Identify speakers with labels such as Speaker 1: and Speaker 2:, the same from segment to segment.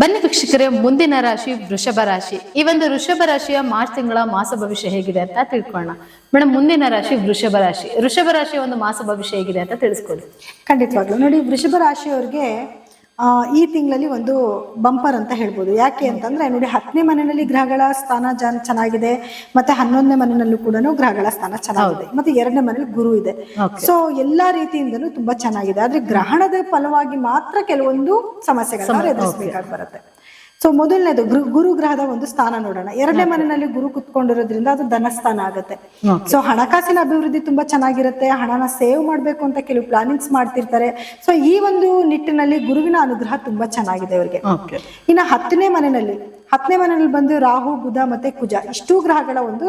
Speaker 1: ಬನ್ನಿ ವೀಕ್ಷಕರೇ, ಮುಂದಿನ ರಾಶಿ ವೃಷಭ ರಾಶಿ. ಈ ಒಂದು ವೃಷಭ ರಾಶಿಯ ಮಾರ್ಚ್ ತಿಂಗಳ ಮಾಸ ಭವಿಷ್ಯ ಹೇಗಿದೆ ಅಂತ ತಿಳ್ಕೊಳ್ಳೋಣ. ಮೇಡಮ್, ಮುಂದಿನ ರಾಶಿ ವೃಷಭ ರಾಶಿ. ವೃಷಭ ರಾಶಿಯ ಒಂದು ಮಾಸ ಭವಿಷ್ಯ ಹೇಗಿದೆ ಅಂತ ತಿಳಿಸ್ಕೊಡಿ.
Speaker 2: ಖಂಡಿತವಾಗ್ಲೂ ನೋಡಿ, ವೃಷಭ ರಾಶಿಯವ್ರಿಗೆ ಈ ತಿಂಗಳಲ್ಲಿ ಒಂದು ಬಂಪರ್ ಅಂತ ಹೇಳ್ಬೋದು. ಯಾಕೆ ಅಂತಂದ್ರೆ ನೋಡಿ, 10ನೇ ಮನೆಯಲ್ಲಿ ಗ್ರಹಗಳ ಸ್ಥಾನ ಚೆನ್ನಾಗಿದೆ, ಮತ್ತೆ 11ನೇ ಮನೆಯಲ್ಲೂ ಕೂಡ ಗ್ರಹಗಳ ಸ್ಥಾನ ಚೆನ್ನಾಗಿದೆ, ಮತ್ತೆ 2ನೇ ಮನೇಲಿ ಗುರು ಇದೆ. ಸೊ ಎಲ್ಲಾ ರೀತಿಯಿಂದಲೂ ತುಂಬಾ ಚೆನ್ನಾಗಿದೆ. ಆದ್ರೆ ಗ್ರಹಣದ ಫಲವಾಗಿ ಮಾತ್ರ ಕೆಲವೊಂದು ಸಮಸ್ಯೆಗಳನ್ನ ಎದುರಿಸಬೇಕಾಗಿ ಬರುತ್ತೆ. ಸೊ ಮೊದಲನೇದು ಗುರು ಗ್ರಹದ ಒಂದು ಸ್ಥಾನ ನೋಡೋಣ. 2ನೇ ಮನೆಯಲ್ಲಿ ಗುರು ಕುತ್ಕೊಂಡಿರೋದ್ರಿಂದ ಅದು ಧನಸ್ಥಾನ ಆಗುತ್ತೆ. ಸೊ ಹಣಕಾಸಿನ ಅಭಿವೃದ್ಧಿ ತುಂಬಾ ಚೆನ್ನಾಗಿರುತ್ತೆ. ಹಣನ ಸೇವ್ ಮಾಡ್ಬೇಕು ಅಂತ ಕೆಲವು ಪ್ಲಾನಿಂಗ್ಸ್ ಮಾಡ್ತಿರ್ತಾರೆ. ಸೊ ಈ ಒಂದು ನಿಟ್ಟಿನಲ್ಲಿ ಗುರುವಿನ ಅನುಗ್ರಹ ತುಂಬಾ ಚೆನ್ನಾಗಿದೆ ಅವರಿಗೆ. ಇನ್ನು 10ನೇ ಮನೆಯಲ್ಲಿ ಬಂದು ರಾಹು, ಬುಧ ಮತ್ತೆ ಕುಜ ಇಷ್ಟೂ ಗ್ರಹಗಳ ಒಂದು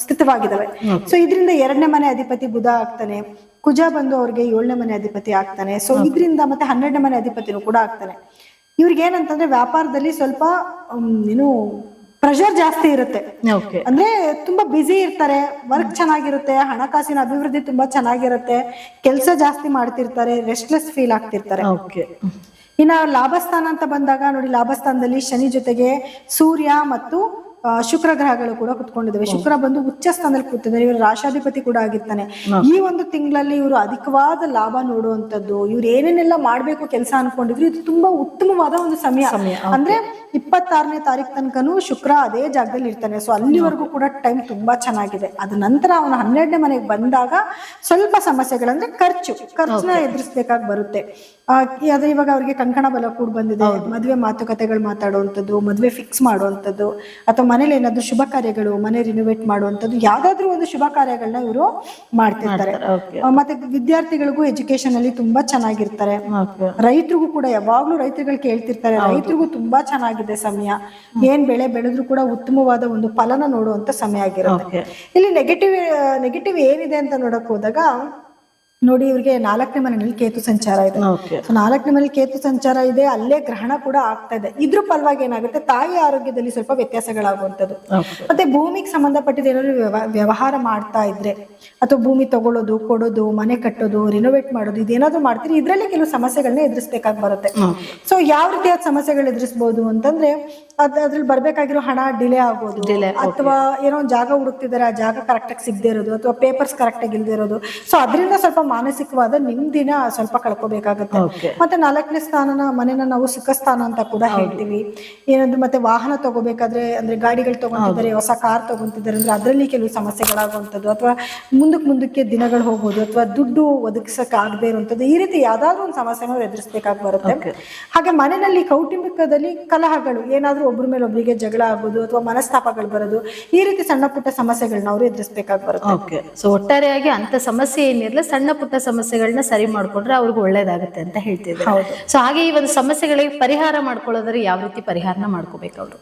Speaker 2: ಸ್ಥಿತವಾಗಿದ್ದಾವೆ. ಸೊ ಇದರಿಂದ 2ನೇ ಮನೆ ಅಧಿಪತಿ ಬುಧ ಆಗ್ತಾನೆ, ಕುಜ ಬಂದು ಅವ್ರಿಗೆ 7ನೇ ಮನೆ ಅಧಿಪತಿ ಆಗ್ತಾನೆ. ಸೊ ಇದರಿಂದ ಮತ್ತೆ 12ನೇ ಮನೆ ಅಧಿಪತಿನೂ ಕೂಡ ಆಗ್ತಾನೆ. ಇವ್ರಿಗೆ ಏನಂತಂದ್ರೆ ವ್ಯಾಪಾರದಲ್ಲಿ ಸ್ವಲ್ಪ ಪ್ರೆಷರ್ ಜಾಸ್ತಿ ಇರುತ್ತೆ. ಅಂದ್ರೆ ತುಂಬಾ ಬ್ಯುಸಿ ಇರ್ತಾರೆ, ವರ್ಕ್ ಚೆನ್ನಾಗಿರುತ್ತೆ, ಹಣಕಾಸಿನ ಅಭಿವೃದ್ಧಿ ತುಂಬಾ ಚೆನ್ನಾಗಿರುತ್ತೆ, ಕೆಲಸ ಜಾಸ್ತಿ ಮಾಡ್ತಿರ್ತಾರೆ, ರೆಸ್ಟ್ಲೆಸ್ ಫೀಲ್ ಆಗ್ತಿರ್ತಾರೆ. ಇನ್ನ ಲಾಭಸ್ಥಾನ ಅಂತ ಬಂದಾಗ ನೋಡಿ, ಲಾಭಸ್ಥಾನದಲ್ಲಿ ಶನಿ ಜೊತೆಗೆ ಸೂರ್ಯ ಮತ್ತು ಶುಕ್ರ ಗ್ರಹಗಳು ಕೂಡ ಕುತ್ಕೊಂಡಿದ್ದಾವೆ. ಶುಕ್ರ ಬಂದು ಉಚ್ಚ ಸ್ಥಾನದಲ್ಲಿ ಕೂತಿದ್ದಾರೆ, ಇವರು ರಾಶಾಧಿಪತಿ ಕೂಡ ಆಗಿರ್ತಾನೆ. ಈ ಒಂದು ತಿಂಗಳಲ್ಲಿ ಇವರು ಅಧಿಕವಾದ ಲಾಭ ನೋಡುವಂತದ್ದು, ಇವ್ರು ಏನೇನೆಲ್ಲ ಮಾಡ್ಬೇಕು ಕೆಲಸ ಅನ್ಕೊಂಡಿದ್ರು, ಇದು ತುಂಬಾ ಉತ್ತಮವಾದ ಒಂದು ಸಮಯ. ಅಂದ್ರೆ 26ನೇ ತಾರೀಕು ತನಕನೂ ಶುಕ್ರ ಅದೇ ಜಾಗದಲ್ಲಿ ಇರ್ತಾನೆ. ಸೊ ಅಲ್ಲಿವರೆಗೂ ಕೂಡ ಟೈಮ್ ತುಂಬಾ ಚೆನ್ನಾಗಿದೆ. ಅದ ನಂತರ ಅವನು 12ನೇ ಮನೆಗೆ ಬಂದಾಗ ಸ್ವಲ್ಪ ಸಮಸ್ಯೆಗಳಂದ್ರೆ ಖರ್ಚನ್ನ ಎದುರಿಸ್ಬೇಕಾಗಿ ಬರುತ್ತೆ. ಆದ್ರೆ ಇವಾಗ ಅವ್ರಿಗೆ ಕಂಕಣ ಬಲ ಕೂಡ ಬಂದಿದೆ. ಮದುವೆ ಮಾತುಕತೆಗಳು ಮಾತಾಡುವಂಥದ್ದು, ಮದುವೆ ಫಿಕ್ಸ್ ಮಾಡುವಂಥದ್ದು, ಅಥವಾ ಮನೇಲಿ ಏನಾದ್ರು ಶುಭ ಕಾರ್ಯಗಳು, ಮನೆ ರಿನೋವೇಟ್ ಮಾಡುವಂಥದ್ದು, ಯಾವ್ದಾದ್ರು ಒಂದು ಶುಭ ಕಾರ್ಯಗಳನ್ನ ಇವರು ಮಾಡ್ತಿರ್ತಾರೆ. ಮತ್ತೆ ವಿದ್ಯಾರ್ಥಿಗಳಿಗೂ ಎಜುಕೇಶನ್ ಅಲ್ಲಿ ತುಂಬಾ ಚೆನ್ನಾಗಿರ್ತಾರೆ. ರೈತರಿಗೂ ಕೂಡ ಯಾವಾಗ್ಲೂ ರೈತರುಗಳು ಕೇಳ್ತಿರ್ತಾರೆ, ರೈತರಿಗೂ ತುಂಬಾ ಚೆನ್ನಾಗಿದೆ ಸಮಯ. ಏನ್ ಬೆಳೆ ಬೆಳೆದ್ರು ಕೂಡ ಉತ್ತಮವಾದ ಒಂದು ಫಲನ ನೋಡುವಂತ ಸಮಯ ಆಗಿರುತ್ತೆ. ಇಲ್ಲಿ ನೆಗೆಟಿವ್ ಏನಿದೆ ಅಂತ ನೋಡಕ್ ಹೋದಾಗ ನೋಡಿ, ಇವ್ರಿಗೆ 4ನೇ ಮನೆಯಲ್ಲಿ ಕೇತು ಸಂಚಾರ ಇದೆ. 4ನೇ ಮನೇಲಿ ಕೇತು ಸಂಚಾರ ಇದೆ, ಅಲ್ಲೇ ಗ್ರಹಣ ಕೂಡ ಆಗ್ತಾ ಇದೆ. ಇದ್ರ ಫಲವಾಗಿ ಏನಾಗುತ್ತೆ, ತಾಯಿ ಆರೋಗ್ಯದಲ್ಲಿ ಸ್ವಲ್ಪ ವ್ಯತ್ಯಾಸಗಳಾಗುವಂಥದ್ದು. ಮತ್ತೆ ಭೂಮಿಗೆ ಸಂಬಂಧಪಟ್ಟಿದ ಏನಾದ್ರು ವ್ಯವಹಾರ ಮಾಡ್ತಾ ಇದ್ರೆ, ಅಥವಾ ಭೂಮಿ ತಗೊಳ್ಳೋದು, ಕೊಡೋದು, ಮನೆ ಕಟ್ಟೋದು, ರಿನೋವೇಟ್ ಮಾಡೋದು, ಇದೇನಾದ್ರು ಮಾಡ್ತೀರಿ, ಇದ್ರಲ್ಲಿ ಕೆಲವು ಸಮಸ್ಯೆಗಳನ್ನ ಎದುರಿಸ್ಬೇಕಾಗಿ ಬರುತ್ತೆ. ಸೊ ಯಾವ ರೀತಿಯಾದ ಸಮಸ್ಯೆಗಳು ಎದುರಿಸಬಹುದು ಅಂತಂದ್ರೆ, ಅದ್ರಲ್ಲಿ ಬರ್ಬೇಕಾಗಿರೋ ಹಣ ಡಿಲೇ ಆಗೋದು, ಅಥವಾ ಏನೋ ಒಂದು ಜಾಗ ಹುಡುಕ್ತಿದ್ದಾರೆ, ಆ ಜಾಗ ಕರೆಕ್ಟ್ ಆಗಿ ಸಿಗದೆ ಇರೋದು, ಅಥವಾ ಪೇಪರ್ಸ್ ಕರೆಕ್ಟ್ ಆಗಿ ಇಲ್ದೇ ಇರೋದು. ಸೊ ಅದರಿಂದ ಸ್ವಲ್ಪ ಮಾನಸಿಕವಾದ ನಿಮ್ದಿನ ಸ್ವಲ್ಪ ಕಳ್ಕೋಬೇಕಾಗುತ್ತೆ. ಮತ್ತೆ 4ನೇ ಮನೆನ ನಾವು ಸುಖ ಸ್ಥಾನ ಅಂತ ಕೂಡ ಹೇಳ್ತೀವಿ. ಏನಂದ್ರೆ ಮತ್ತೆ ವಾಹನ ತಗೋಬೇಕಾದ್ರೆ, ಅಂದ್ರೆ ಗಾಡಿಗಳು ತಗೊಂತಿದ್ದಾರೆ, ಹೊಸ ಕಾರ್ ತಗೊಂತಿದ್ದಾರೆ ಅಂದ್ರೆ ಅದರಲ್ಲಿ ಕೆಲವು ಸಮಸ್ಯೆಗಳಾಗುವಂಥದ್ದು, ಅಥವಾ ಮುಂದಕ್ಕೆ ದಿನಗಳು ಹೋಗೋದು, ಅಥವಾ ದುಡ್ಡು ಒದಗಿಸಕ್ ಆಗದೆ ಇರುವಂಥದ್ದು, ಈ ರೀತಿ ಯಾವ್ದಾದ್ರು ಒಂದು ಸಮಸ್ಯೆನ ಎದುರಿಸಬೇಕಾಗಿ ಬರುತ್ತೆ. ಹಾಗೆ ಮನೆಯಲ್ಲಿ ಕೌಟುಂಬಿಕದಲ್ಲಿ ಕಲಹಗಳು, ಏನಾದ್ರೂ ಒಬ್ಬರ ಮೇಲೆ ಒಬ್ಬರಿಗೆ ಜಗಳ ಆಗೋದು, ಅಥವಾ ಮನಸ್ತಾಪಗಳು ಬರೋದು, ಈ ರೀತಿ ಸಣ್ಣ ಪುಟ್ಟ ಸಮಸ್ಯೆಗಳನ್ನ ಅವರು ಎದುರಿಸಬೇಕಾಗಿ ಬರುತ್ತೆ.
Speaker 1: ಸೊ ಒಟ್ಟಾರೆಯಾಗಿ ಅಂತ ಸಮಸ್ಯೆ ಏನಿರಲ್ಲ, ಸಣ್ಣ ಪುಟ್ಟ ಸಮಸ್ಯೆಗಳನ್ನ ಸರಿ ಮಾಡ್ಕೊಂಡ್ರೆ ಅವ್ರಿಗೆ ಒಳ್ಳೇದಾಗುತ್ತೆ ಅಂತ ಹೇಳ್ತಿದ್ರು. ಸೊ ಹಾಗೆ ಈ ಒಂದು ಸಮಸ್ಯೆಗಳಿಗೆ ಪರಿಹಾರ ಮಾಡ್ಕೊಳ್ಳೋದ್ರೆ ಯಾವ ರೀತಿ ಪರಿಹಾರನ ಮಾಡ್ಕೋಬೇಕು ಅವರು?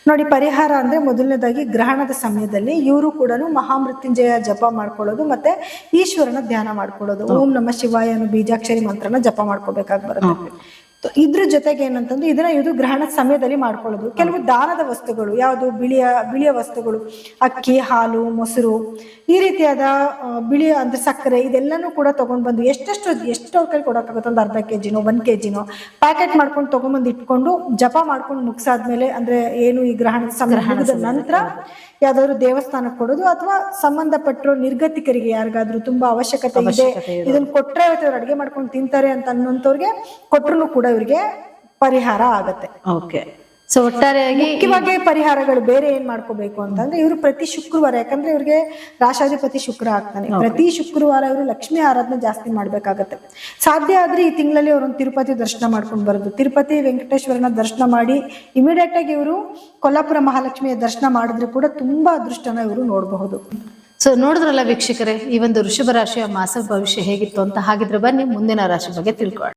Speaker 2: ನೋಡಿ, ಪರಿಹಾರ ಅಂದ್ರೆ ಮೊದಲನೇದಾಗಿ ಗ್ರಹಣದ ಸಮಯದಲ್ಲಿ ಇವರು ಕೂಡ ಮಹಾಮೃತ್ಯುಂಜಯ ಜಪ ಮಾಡ್ಕೊಳ್ಳೋದು, ಮತ್ತೆ ಈಶ್ವರನ ಧ್ಯಾನ ಮಾಡ್ಕೊಳ್ಳೋದು. ಓಂ ನಮಃ ಶಿವಾಯ ಅನ್ನೋ ಬೀಜಾಕ್ಷರಿ ಮಂತ್ರನ ಜಪ ಮಾಡ್ಕೋಬೇಕಾಗಿ ಬರುತ್ತೆ. ಇದ್ರ ಜೊತೆಗೆ ಏನಂತಂದ್ರೆ, ಇದು ಗ್ರಹಣದ ಸಮಯದಲ್ಲಿ ಮಾಡ್ಕೊಳ್ಳೋದು. ಕೆಲವು ದಾನದ ವಸ್ತುಗಳು, ಯಾವುದು ಬಿಳಿಯ ವಸ್ತುಗಳು, ಅಕ್ಕಿ, ಹಾಲು, ಮೊಸರು, ಈ ರೀತಿಯಾದ ಬಿಳಿಯ ಅಂದ್ರೆ ಸಕ್ಕರೆ, ಇದೆಲ್ಲಾನು ಕೂಡ ತಗೊಂಡ್ ಬಂದು ಎಷ್ಟು ಅವ್ರ ಕೈ ಕೊಡೋಕ್ಕಾಗುತ್ತೆ, ಒಂದು ಅರ್ಧ ಕೆಜಿನೋ 1 ಕೆಜಿನೋ ಪ್ಯಾಕೆಟ್ ಮಾಡ್ಕೊಂಡು ತಗೊಂಡ್ಬಂದು ಇಟ್ಕೊಂಡು ಜಪ ಮಾಡ್ಕೊಂಡು ಮುಗಿಸಾದ್ಮೇಲೆ, ಅಂದ್ರೆ ಏನು ಈ ಗ್ರಹಣದ ಸಮಯ ಮುಗಿದ ನಂತರ ಯಾವ್ದಾದ್ರು ದೇವಸ್ಥಾನಕ್ಕೆ ಕೊಡೋದು, ಅಥವಾ ಸಂಬಂಧಪಟ್ಟರು ನಿರ್ಗತಿಕರಿಗೆ ಯಾರಿಗಾದ್ರೂ ತುಂಬಾ ಅವಶ್ಯಕತೆ ಇದೆ, ಇದನ್ನ ಕೊಟ್ರೆ ಅವ್ರು ಅಡಿಗೆ ಮಾಡ್ಕೊಂಡು ತಿಂತಾರೆ ಅಂತ ಅನ್ನೋಂಥವ್ರಿಗೆ ಕೊಟ್ರು ಕೂಡ ಇವ್ರಿಗೆ ಪರಿಹಾರ ಆಗತ್ತೆ.
Speaker 1: ಸೊ ಒಟ್ಟಾರೆಯಾಗಿ
Speaker 2: ಮುಖ್ಯವಾಗಿ ಪರಿಹಾರಗಳು ಬೇರೆ ಏನ್ ಮಾಡ್ಕೋಬೇಕು ಅಂತಂದ್ರೆ, ಇವರು ಪ್ರತಿ ಶುಕ್ರವಾರ, ಯಾಕಂದ್ರೆ ಇವ್ರಿಗೆ ರಾಶಾಧಿಪತಿ ಶುಕ್ರ ಆಗ್ತಾನೆ, ಪ್ರತಿ ಶುಕ್ರವಾರ ಇವರು ಲಕ್ಷ್ಮೀ ಆರಾಧನೆ ಜಾಸ್ತಿ ಮಾಡ್ಬೇಕಾಗತ್ತೆ. ಸಾಧ್ಯ ಆದ್ರೆ ಈ ತಿಂಗಳಲ್ಲಿ ಅವರೊಂದು ತಿರುಪತಿ ದರ್ಶನ ಮಾಡ್ಕೊಂಡು ಬರೋದು, ತಿರುಪತಿ ವೆಂಕಟೇಶ್ವರನ ದರ್ಶನ ಮಾಡಿ ಇಮಿಡಿಯೇಟ್ ಆಗಿ ಇವರು ಕೊಲ್ಲಾಪುರ ಮಹಾಲಕ್ಷ್ಮಿಯ ದರ್ಶನ ಮಾಡಿದ್ರೆ ಕೂಡ ತುಂಬಾ ಅದೃಷ್ಟನ ಇವರು ನೋಡಬಹುದು.
Speaker 1: ಸೊ ನೋಡಿದ್ರಲ್ಲ ವೀಕ್ಷಕರೇ, ಈ ಒಂದು ವೃಷಭ ರಾಶಿಯ ಮಾಸ ಭವಿಷ್ಯ ಹೇಗಿತ್ತು ಅಂತ. ಹಾಗಿದ್ರೆ ಬನ್ನಿ ಮುಂದಿನ ರಾಶಿ ಬಗ್ಗೆ ತಿಳ್ಕೊಳ್ಳೋಣ.